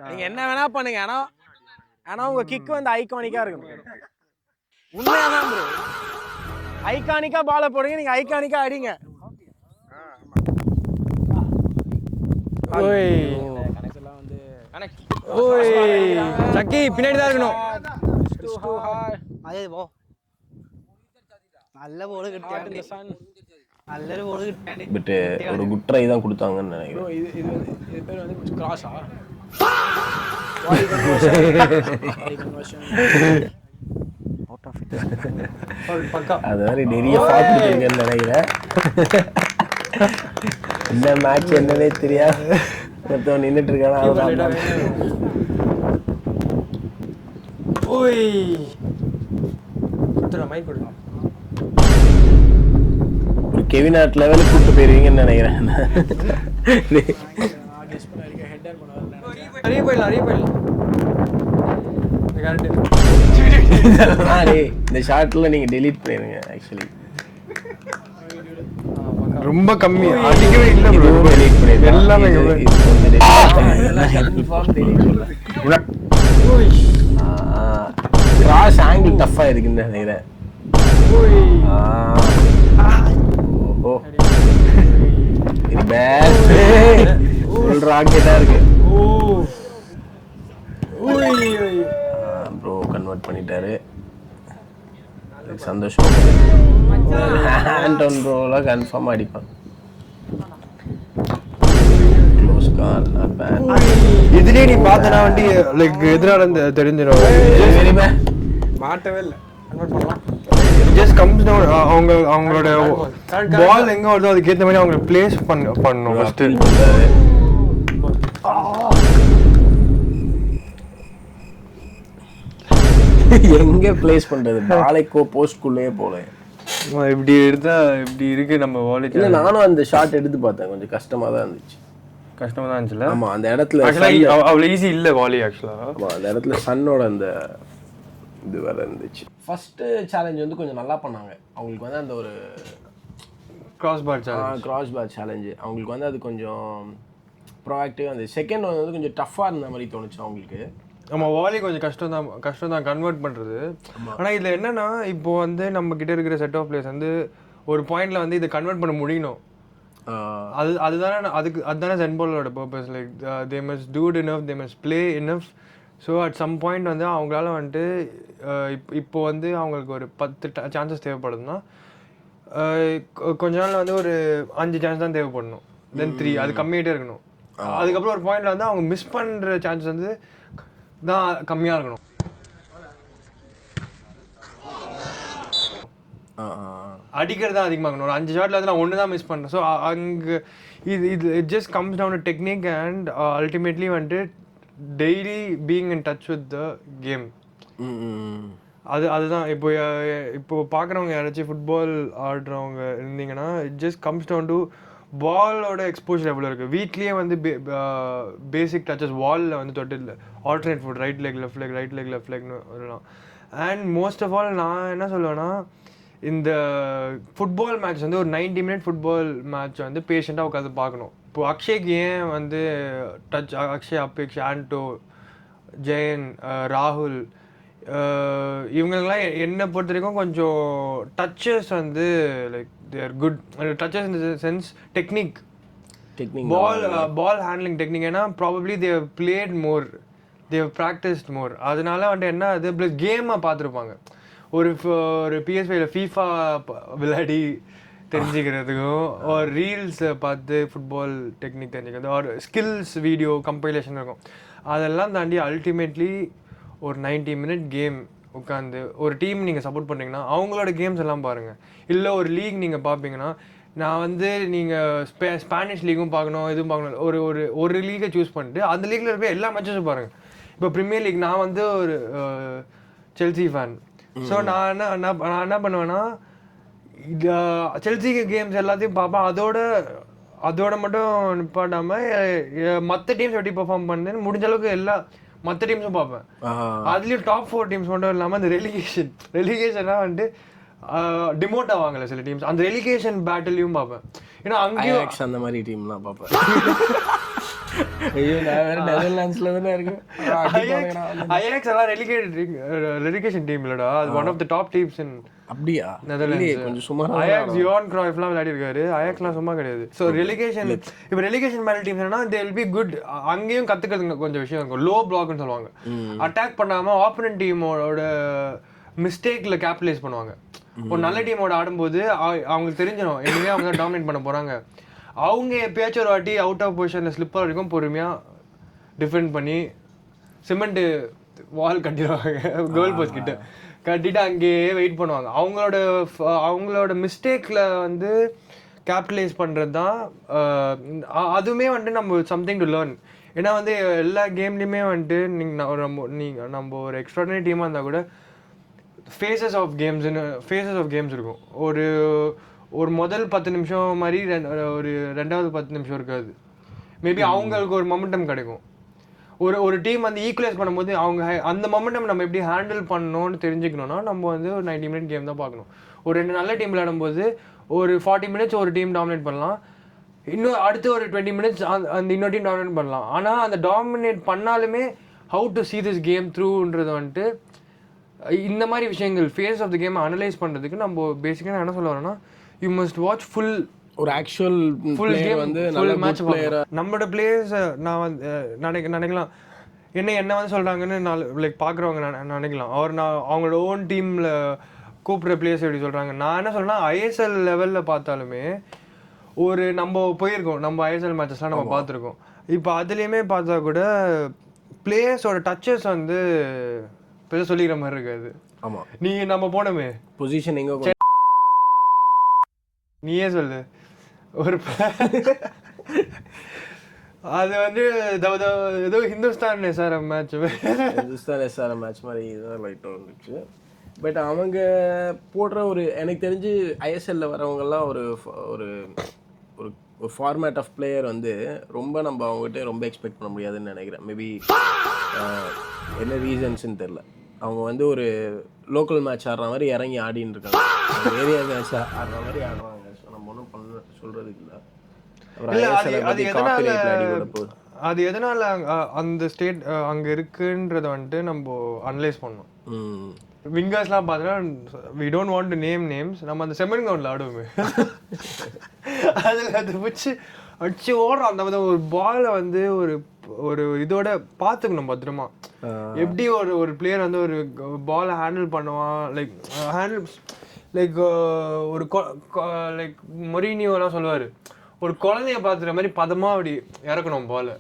நீங்க என்ன வேணா பண்ணுங்க, ஆனா உங்க கிக் வந்து ஐகானிக்கா இருக்கணும். உண்மையாதான் ப்ரோ, ஐகானிக்கா பால போடுங்க, நீங்க ஐகானிக்கா அடிங்க. சக்கி பின்னாடி தான் இருக்கணும். பட் ஒரு குட் ட்ரை தான் கொடுத்தாங்கன்னு நினைக்கிறேன். இது பேர் வந்து கிராஸா? அது மாதிரி நிறைய பார்த்துருக்கீங்கன்னு நினைக்கிறேன். இந்த மேட்ச் என்னன்னே தெரியாது, ஒருத்தவன் நின்றுட்டு இருக்கானா. ஒரு கெவின் ஹார்ட் லெவலுக்கு கூப்பிட்டு போயிருவீங்கன்னு நினைக்கிறேன். இந்த ஷாட்ல நீங்க டெலீட் பண்ணிருங்க. ஆக்சுவலி ரொம்ப கம்மி, அடிக்கவே இல்லை ப்ரோ. டெலீட் பண்ணிருங்க எல்லாமே. கிராஸ் ஆங்கிள் டஃப்பா இருக்குன்னு நினைக்கிறேன். ஓஹோ, இது பேட் ராக்கெட்டா இருக்கு. ப்ரோ கன்வெர்ட் பண்ணிட்டாரு, சந்தோஷம். ஹேண்ட் ஆன் ப்ரோல கன்ஃபார்ம் அடிப்பான். Close call, not bad. இதுலயே நீ பார்த்தனா வண்டி லைக் எதிரால தெரிஞ்சிடும். வெரி பேட், மாட்டவே இல்லை. கன்வெர்ட் பண்ணலாம். Just comes down. அவங்களோட பால் எங்க வருதோ அதுக்கு ஏற்ற மாதிரி அவங்க பிளேஸ் பண்ணணும் ஃபர்ஸ்ட். எங்க பிளேஸ் பண்றது? பாலைக்கோ போஸ்ட்குள்ளேயே போல. இப்படி எடுத்தா இப்படி இருக்கு நம்ம வாலெட். இல்ல, நானும் அந்த ஷாட் எடுத்து பார்த்தேன், கொஞ்சம் கஷ்டமா தான் இருந்துச்சு. கஷ்டமா தான் இருந்துச்சுல. ஆமா, அந்த இடத்துல அவ்வளவு ஈஸி இல்ல வாலி ஆக்சுவலா. ஆமா, அந்த இடத்துல சன்னோட அந்த இது வேற இருந்துச்சு. ஃபர்ஸ்ட் சேலஞ்ச் வந்து கொஞ்சம் நல்லா பண்ணாங்க. அவங்களுக்கு வந்து அந்த ஒரு கிராஸ் பார் சேலஞ்சு அவங்களுக்கு வந்து அது கொஞ்சம் ப்ரோஆக்டிவாக இருந்துச்சு. செகண்ட் வந்து கொஞ்சம் டஃப்பாக இருந்த மாதிரி தோணுச்சு அவங்களுக்கு. நம்ம வாலி கொஞ்சம் கஷ்டம் தான் கன்வெர்ட் பண்ணுறது. ஆனால் இதில் என்னென்னா, இப்போ வந்து நம்ம கிட்ட இருக்கிற செட் ஆஃப் பிளேஸ் வந்து ஒரு பாயிண்டில் வந்து இதை கன்வெர்ட் பண்ண முடியணும். அதுதானே சென்பாலோட purpose. Like they must do it enough, they must play enough. So at some point வந்து அவங்களால வந்துட்டு இப்போ வந்து அவங்களுக்கு ஒரு 10 சான்சஸ் தேவைப்படுதுன்னா கொஞ்ச நாள் வந்து ஒரு 5 சான்ஸ் தான் தேவைப்படணும். தென் 3, அது கம்மியாகிட்டே இருக்கணும். அதுக்கப்புறம் ஒரு பாயிண்டில் வந்து அவங்க மிஸ் பண்ணுற சான்ஸ் வந்து தான் கம்மியாக இருக்கணும். அடிக்கிறது தான் அதிகமாக இருக்கணும். ஒரு 5 ஷாட்டில் வந்து நான் 1 தான் மிஸ் பண்ணுறேன். ஸோ அங்கே இது it just comes down to technique and ultimately வந்துட்டு daily being in touch with the game. அதுதான் இப்போ பார்க்குறவங்க யாராச்சும் ஃபுட்பால் ஆடுறவங்க இருந்தீங்கன்னா, it just comes down to பாலோட எக்ஸ்போஷர் எவ்வளோ இருக்குது. வீட்லேயே வந்து பேசிக் டச்சஸ் வாலில் வந்து தொட்டு alternate foot, right leg left leg, right leg left லெக்னு வரலாம். அண்ட் மோஸ்ட் ஆஃப் ஆல் நான் என்ன சொல்லுவேன்னா, இந்த ஃபுட்பால் மேட்ச் வந்து ஒரு 90 மினிட் ஃபுட்பால் மேட்ச் வந்து பேஷண்ட்டாக உட்காந்து பார்க்கணும். இப்போது அக்ஷய்க்கு ஏன் வந்து அக்ஷய், அபேக்ஷ், ஆண்டோ, ஜெயன், ராகுல், இவங்கெல்லாம் என்னை பொறுத்த வரைக்கும் கொஞ்சம் டச்சஸ் வந்து like they are good. Touches in the sense technique ball handling technique. ஏன்னா probably they have played more, they have practiced more. அதனால வந்து என்ன, அது ப்ளஸ் கேமாக பார்த்துருப்பாங்க. ஒரு PS5ல FIFA விளையாடி தெரிஞ்சுக்கிறதுக்கும், ஒரு ரீல்ஸை பார்த்து ஃபுட்பால் டெக்னிக் தெரிஞ்சுக்கிறது, ஒரு ஸ்கில்ஸ் வீடியோ கம்பைலேஷன் இருக்கும். அதெல்லாம் தாண்டி அல்டிமேட்லி ஒரு 90 மினிட் கேம் உட்காந்து ஒரு டீம் நீங்கள் சப்போர்ட் பண்ணுறீங்கன்னா அவங்களோட கேம்ஸ் எல்லாம் பாருங்கள். இல்லை ஒரு லீக் நீங்கள் பார்ப்பீங்கன்னா, நான் வந்து நீங்கள் ஸ்பானிஷ் லீக்கும் பார்க்கணும், இதுவும் பார்க்கணும், ஒரு லீகை சூஸ் பண்ணிட்டு அந்த லீக்கில் இருக்கிற எல்லா மேட்சஸும் பாருங்கள். இப்போ ப்ரீமியர் லீக், நான் வந்து ஒரு செல்சி ஃபேன். ஸோ நான் என்ன பண்ணுவேன்னா, செல்சி கேம்ஸ் எல்லாத்தையும் பார்ப்பேன். அதோட மட்டும் நிப்பாட்டாமல் மற்ற டீம்ஸ் எப்படி பெர்ஃபார்ம் பண்ணுன்னு முடிஞ்ச அளவுக்கு எல்லா மற்ற டீம்ஸும் பார்ப்பேன். அதுலேயும் டாப் 4 டீம்ஸ் மட்டும் இல்லாமல் அந்த ரெலிகேஷன்லாம் வந்துட்டு டிமோட் ஆவாங்கல்ல சில டீம்ஸ், அந்த ரெலிகேஷன் பேட்டிலையும் பார்ப்பேன். ஏன்னா அங்கேயும் அந்த மாதிரி டீம்லாம் பார்ப்பேன். ஐயோ நான் வேற நெதர்லாண்ட்ஸ்ல தானே இருக்கேன். அயாக்ஸ் எல்லாம் ரெலிகேஷன் டீம் இல்லடா, அது one of the top teams in அப்படியா? நெதர்லாண்ட்ஸ். கொஞ்சம் சுமாரா அயாக்ஸ் யோன் கிராய்ஃப்லாம் விளையாடி இருக்காரு. அயாக்ஸ்லாம் சும்மா கிடையாது. ஸோ ரெலிகேஷன் இப்போ ரெலிகேஷன் மேல டீம்ஸ்னா தே வில் பி குட். அங்கேயும் கத்துக்கிறதுக்கு கொஞ்சம் விஷயம் இருக்கும். லோ பிளாக்னு சொல்லுவாங்க. அட்டாக் பண்ணாம ஆப்போனன்ட் டீமோட மிஸ்டேக்ல கேபிட்டலைஸ் பண்ணுவாங்க. ஒரு நல்ல டீமோட ஆடும்போது அவங்களுக்கு தெரிஞ்சிடும் இனிமே அவங்க தான் டாமினேட் பண்ண போறாங்க. அவங்க எப்பயாச்சும் ஒரு வாட்டி அவுட் ஆஃப் பொசிஷன்ல ஸ்லிப்பர் வரைக்கும் பொறுமையா டிஃபெண்ட் பண்ணி சிமெண்ட் வால் கட்டிடுவாங்க. கோல் போஸ்ட் கிட்ட கட்டிட்டு அங்கேயே வெயிட் பண்ணுவாங்க. அவங்களோட மிஸ்டேக்ல வந்து கேபிட்டலைஸ் பண்றது தான். அதுவுமே வந்துட்டு நம்ம சம்திங் டு லேர்ன். ஏன்னா வந்து எல்லா கேம்லையுமே வந்துட்டு நம்ம ஒரு எக்ஸ்ட்ராடனரி டீமாக இருந்தால் கூட ஃபேஸஸ் ஆஃப் கேம்ஸ் இருக்கும். ஒரு முதல் 10 நிமிஷம் மாதிரி ஒரு ரெண்டாவது 10 நிமிஷம் இருக்காது. மேபி அவங்களுக்கு ஒரு மொமெண்டம் கிடைக்கும். ஒரு டீம் வந்து ஈக்குவலைஸ் பண்ணும்போது அவங்க அந்த மொமெண்டம் நம்ம எப்படி ஹேண்டில் பண்ணணும்னு தெரிஞ்சுக்கணும்னா நம்ம வந்து ஒரு 90 மினிட் கேம் தான் பார்க்கணும். ஒரு 2 நல்ல டீம் விளையாடும்போது ஒரு 40 மினிட்ஸ் ஒரு டீம் டாமினேட் பண்ணலாம். இன்னும் அடுத்து ஒரு 20 மினிட்ஸ் அந்த இன்னொரு டீம் டாமினேட் பண்ணலாம். ஆனால் அந்த டாமினேட் பண்ணாலுமே how to see this game த்ரூன்றது வந்துட்டு இந்த மாதிரி விஷயங்கள் phase of the game analyse பண்ணுறதுக்கு நம்ம பேசிக்காக என்ன சொல்ல வரோன்னா யூ மஸ்ட் வாட்ச் ஃபுல் ஒரு ஆக்சுவல் ஃபுல் கேம் வந்து நல்ல மேட்ச் பிளேயரா. நம்மளோட பிளேயர்ஸ் நான் வந்து நினைக்கலாம் என்ன வந்து சொல்கிறாங்கன்னு லைக் பார்க்குறவங்க நினைக்கலாம் அவங்களோட ஓன் டீமில் கூப்பிட்ற பிளேயர்ஸ் எப்படி சொல்கிறாங்க. நான் என்ன சொல்கிறேன்னா ஐஎஸ்எல் லெவலில் பார்த்தாலுமே நம்ம போயிருக்கோம், நம்ம ஐஎஸ்எல் மேட்சஸ்லாம் நம்ம பார்த்துருக்கோம். இப்போ அதுலேயுமே பார்த்தா கூட பிளேயர்ஸோட டச்சஸ் வந்து பெரிய சொல்லிக்கிற மாதிரி இருக்காது. ஆமாம், நம்ம போனோமே பொசிஷன் எங்கே நீயே சொல்லு. ஒரு அது வந்து ஏதோ ஹிந்துஸ்தான் எஸ்ஆர்எம் மேட்ச் மாதிரி தான் லைட்டாக வந்துச்சு. பட் அவங்க போடுற எனக்கு தெரிஞ்சு ஐஎஸ்எல்ல வரவங்கெல்லாம் ஒரு ஒரு ஒரு ஃபார்மேட் ஆஃப் பிளேயர் வந்து ரொம்ப நம்ம அவங்ககிட்ட ரொம்ப எக்ஸ்பெக்ட் பண்ண முடியாதுன்னு நினைக்கிறேன். மேபி என்ன ரீசன்ஸ்ன்னு தெரில. அவங்க வந்து ஒரு லோக்கல் மேட்ச் ஆடுற மாதிரி இறங்கி ஆடின்னு இருக்காங்க, ஏரியா மேட்ச் ஆடுற மாதிரி ஆடுறாங்க. ஸோ நம்ம ஒன்றும் பண்ண சொல்கிறதுக்கு இல்லை. அது எதனால அந்த ஸ்டேட் அங்கே இருக்குன்றத வந்துட்டு நம்ம அனலைஸ் பண்ணோம். விங்கர்ஸ்லாம் பார்த்தீங்கன்னா we don't want to name names. நம்ம அந்த செமன் கிரவுண்டில் ஆடுவோமே, அதில் அது வச்சு அடிச்சு ஓடுறோம். அந்த ஒரு பாலை வந்து ஒரு இதோட பார்த்துக்கணும் பத்திரமா. எப்படி ஒரு பிளேயர் வந்து ஒரு பாலை ஹேண்டில் பண்ணுவான், லைக் மொரினியோலாம் சொல்லுவார், ஒரு குழந்தைய பார்த்துற மாதிரி பதமாக அப்படி இறக்கணும் பாலை.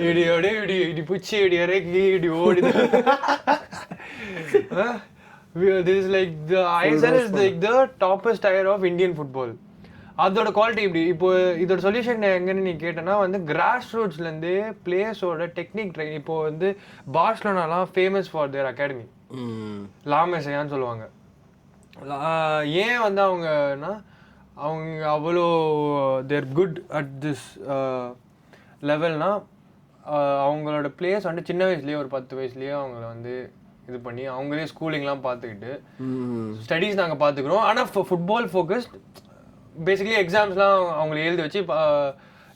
இடி பிடிச்சி இடி இறக்கி இடி ஓடி. This is like the ISL is like the toppest tier of Indian football. அதோட குவாலிட்டி இப்படி. இப்போ இதோட சொல்யூஷன் எங்கன்னு நீ கேட்டேன்னா வந்து கிராஸ் ரூட்ஸ்லேருந்து பிளேயர்ஸோட டெக்னிக் ட்ரைன். இப்போ வந்து பார்சலோனாலாம் ஃபேமஸ் ஃபார் தேர் அகாடமி, லாமெசியான்னு சொல்லுவாங்க. ஏன் வந்து அவங்க அவ்வளோ தேர் குட் அட் திஸ் லெவல்னா அவங்களோட பிளேயர்ஸ் வந்து சின்ன வயசுலேயே ஒரு 10 வயசுலேயே அவங்கள வந்து இது பண்ணி அவங்களே ஸ்கூலிங்லாம் பார்த்துக்கிட்டு ஸ்டடீஸ் நாங்கள் பார்த்துக்குறோம். ஆனால் ஃபுட்பால் ஃபோக்கஸ்ட் பேசிக்கலி எக்ஸாம்ஸ்லாம் அவங்கள எழுதி வச்சு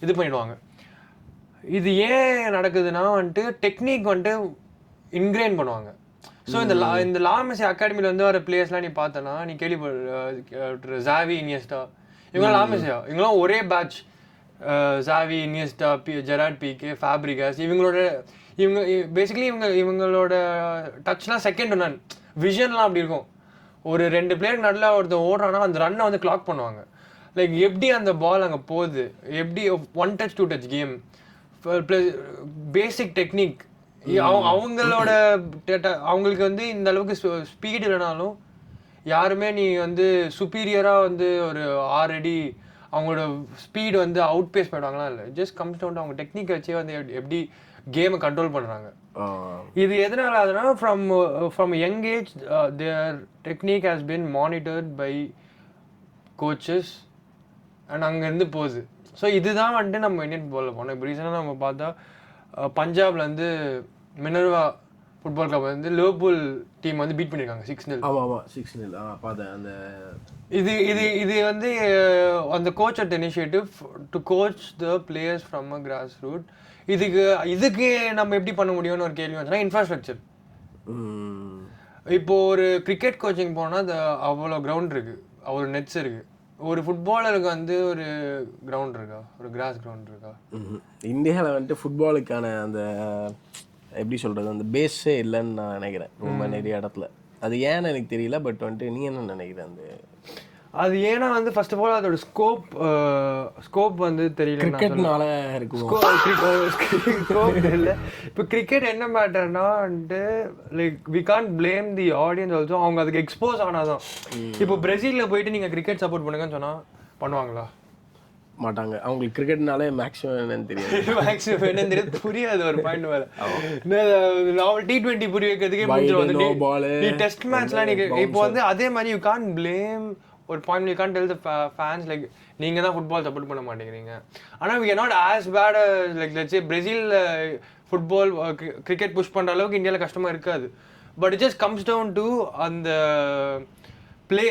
இது பண்ணிடுவாங்க. இது ஏன் நடக்குதுன்னா வந்துட்டு டெக்னிக் வந்துட்டு இன்க்ரைன் பண்ணுவாங்க. ஸோ இந்த லாமெசி அகாடமியில் வந்து வர பிளேயர்ஸ்லாம் நீ பார்த்தனா நீ கேள்விப்பட்ட ஜாவி, இனியஸ்டா, இவங்களாம் லாமெசியா, இவங்களாம் ஒரே batch. Xavi, Iniesta, Gerard Pique, Fabregas, இவங்க பேசிக்கலி இவங்களோட டச்லாம் செகண்ட் ரன் விஷன்லாம் அப்படி இருக்கும். ஒரு 2 பிளேயர் நல்லா ஒருத்தர் ஓடுறான்னா அந்த ரன்னை வந்து கிளாக் பண்ணுவாங்க. லைக் எப்படி அந்த பால் அங்கே போகுது, எப்படி 1 touch 2 touch கேம், ப்ளஸ் பேசிக் டெக்னிக். அவங்களோட அவங்களுக்கு வந்து இந்த அளவுக்கு ஸ்பீடு இல்லைனாலும் யாருமே நீ வந்து சுப்பீரியராக வந்து ஒரு 6 அடி அவங்களோட ஸ்பீடு வந்து அவுட் பேஸ் பண்ணுவாங்களாம் இல்லை. ஜஸ்ட் கம்ஸ் டவுன் அவங்க டெக்னிக் வச்சே வந்து எப்படி கேமை கண்ட்ரோல் பண்ணுறாங்க. இது எதனால ஆகுதுன்னா from young age their technique has been monitored by coaches and அங்கேருந்து போகுது. ஸோ இதுதான் வந்துட்டு நம்ம இந்தியன் ஃபுட்பாலில் போனோம். இப்போ ரீசனாக நம்ம பார்த்தா பஞ்சாப்ல வந்து மினர்வா ஃபுட்பால் கிளப் வந்து லிவர்பூல் டீம் வந்து பீட் பண்ணியிருக்காங்க 6-0. ஆமாம் 6-0 பார்த்தேன் அந்த இது இது இது வந்து அந்த coach at initiative to coach the players from a grass root. இதுக்கு நம்ம எப்படி பண்ண முடியும்னு ஒரு கேள்வி வந்துச்சுன்னா இன்ஃப்ராஸ்ட்ரக்சர். இப்போ ஒரு கிரிக்கெட் கோச்சிங் போனால் அவ்வளோ கிரவுண்ட் இருக்குது, அவ்வளோ நெட்ஸ் இருக்குது. ஒரு ஃபுட்பாலருக்கு வந்து ஒரு கிரவுண்ட் இருக்கா, ஒரு கிராஸ் கிரவுண்ட் இருக்கா? இந்தியாவில் வந்துட்டு ஃபுட்பாலுக்கான அந்த எப்படி சொல்கிறது அந்த பேஸே இல்லைன்னு நான் நினைக்கிறேன் ரொம்ப நிறைய இடத்துல. அது ஏன்னு எனக்கு தெரியல. பட் வந்துட்டு நீ என்ன நினைக்கிற? அந்த அது ஏன்னா வந்து ஃபர்ஸ்ட் ஆஃப் ஆல் அதோட ஸ்கோப் வந்து தெரியல. கிரிக்கெட்னால இருக்கும் ஸ்கோப் இல்லை. இப்போ கிரிக்கெட் என்ன மேட்டர்னா வந்துட்டு like we can't blame the audience also. அவங்க அதுக்கு எக்ஸ்போஸ் ஆனாதான். இப்போ பிரேசிலில் போயிட்டு நீங்கள் கிரிக்கெட் சப்போர்ட் பண்ணுங்கன்னு சொன்னால் பண்ணுவாங்களா? மாட்டாங்க. அவங்களுக்கு கிரிக்கெட்னாலே மேக்ஸிமம் என்னன்னு தெரியாது. மேக்ஸிமம் என்னன்னு தெரியாது, புரியாது. ஒரு பாயிண்ட் வேறு T20 புரிய வைக்கிறதுக்கே முடிஞ்சிடும். டெஸ்ட் மேட்ச்லாம் நீங்கள் இப்போ வந்து அதே மாதிரி யூ கான்ட் பிளேம் ஒரு பாயிண்ட். You can't tell the fans like நீங்கள் தான் ஃபுட்பால் சப்போர்ட் பண்ண மாட்டேங்கிறீங்க. ஆனால் we are not as bad like let's say Brazil football cricket push பண்ணுற அளவுக்கு இந்தியாவில் கஷ்டமாக இருக்காது. But it just comes down to அந்த பிளே.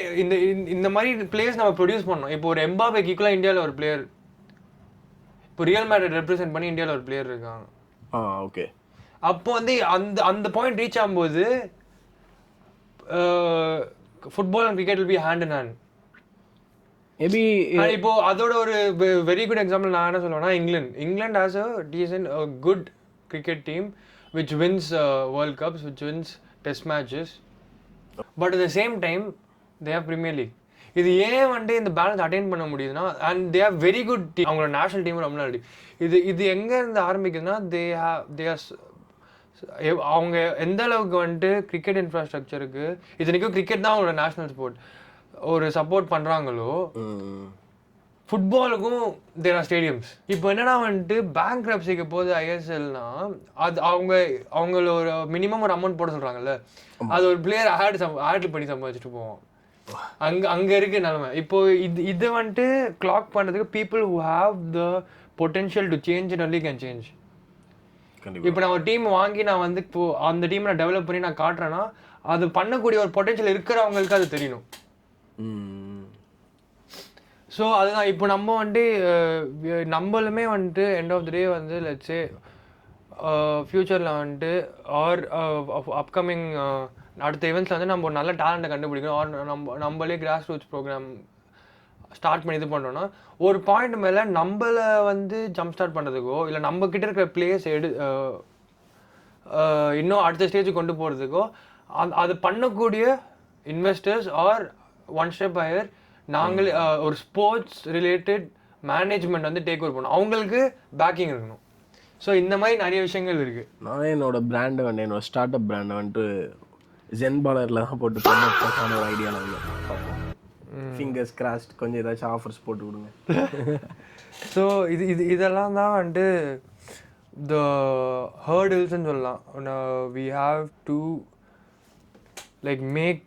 இந்த மாதிரி பிளேயர்ஸ் நம்ம ப்ரொடியூஸ் பண்ணோம். இப்போ ஒரு எம்பாபேக்கு ஈக்குவலாக இந்தியாவில் ஒரு பிளேயர், இப்போ ரியல் மேட்ரிட் ரெப்ரசென்ட் பண்ணி இந்தியாவில் ஒரு பிளேயர் இருக்காங்க. ஓகே. அப்போ வந்து அந்த பாயிண்ட் ரீச் ஆகும்போது football and cricket will be hand in hand. Maybe இப்போ அதோட ஒரு வெரி குட் எக்ஸாம்பிள் நான் என்ன சொல்லுவேன்னா England has a decent good cricket team which wins world cups, which wins test matches. But at the same time they have premier league. இது ஏன் வந்து இந்த பேலன்ஸ் அட்டைன் பண்ண முடியுதுன்னா, and they have very good team. அவங்களோட national team ரொம்ப நல்ல. இது எங்கேருந்து ஆரம்பிக்குதுன்னா அவங்க எந்த அளவுக்கு வந்துட்டு கிரிக்கெட் இன்ஃப்ராஸ்ட்ரக்சருக்கு, இத்தனைக்கும் கிரிக்கெட் தான் அவங்களோட நேஷனல் ஸ்போர்ட், ஒரு சப்போர்ட் பண்ணுறாங்களோ ஃபுட்பாலுக்கும் தேர் ஆர் ஸ்டேடியம்ஸ். இப்போ என்னன்னா வந்துட்டு பேங்க்ரப்சிக்கு போது ஐஎஸ்எல்னா அது அவங்கள ஒரு மினிமம் ஒரு அமௌண்ட் போட சொல்கிறாங்கல்ல, அது ஒரு பிளேயர் ஆட் பண்ணி சம்பாதிச்சுட்டு போவோம். அங்கே இருக்கு நிலைமை. இப்போ இது வந்துட்டு கிளாக் பண்ணுறதுக்கு people who have the potential to change it only can change. இப்போ நான் ஒரு டீம் வாங்கி நான் வந்து இப்போ அந்த டீமை நான் டெவலப் பண்ணி நான் காட்டுறேன்னா அது பண்ணக்கூடிய ஒரு பொட்டென்ஷியல் இருக்கிறவங்களுக்கு அது தெரியணும். ஸோ அதுதான் இப்போ நம்ம வந்துட்டு நம்மளுமே வந்துட்டு எண்ட் ஆஃப் த டே வந்து லெட்ஸே ஃப்யூச்சரில் வந்துட்டு ஆர் அப்கமிங் அடுத்த ஈவெண்ட்ஸில் வந்து நம்ம ஒரு நல்ல டேலண்ட்டை கண்டுபிடிக்கணும். ஆர் நம்மளே கிராஸ் ரூட்ஸ் ப்ரோக்ராம் ஸ்டார்ட் பண்ணி இது பண்ணுறோன்னா ஒரு பாயிண்ட் மேலே நம்மளை வந்து ஜம்ப் ஸ்டார்ட் பண்ணுறதுக்கோ இல்லை நம்ம கிட்ட இருக்கிற பிளேயர்ஸ் இன்னும் அடுத்த ஸ்டேஜுக்கு கொண்டு போகிறதுக்கோ அது பண்ணக்கூடிய investors are one step higher நாங்களே ஒரு ஸ்போர்ட்ஸ் ரிலேட்டட் மேனேஜ்மெண்ட் வந்து டேக் ஓவர் பண்ணணும். அவங்களுக்கு பேக்கிங் இருக்கணும். ஸோ இந்த மாதிரி நிறைய விஷயங்கள் இருக்குது. நான் என்னோட பிராண்டை வந்து என்னோட ஸ்டார்ட் அப் பிராண்டை வந்துட்டு ஜென் பாலரில் தான் போட்டு ப்ரமோட் ஒரு ஐடியாவில் இல்லை. ஃபிங்கர்ஸ் கிராஸ்ட் கொஞ்சம் ஏதாச்சும் ஆஃபர்ஸ் போட்டு கொடுங்க. ஸோ இதெல்லாம் தான் வந்துட்டு த ஹர்டில்ஸ்ன்னு சொல்லலாம். We have to like make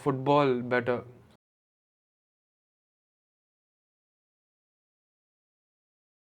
football better.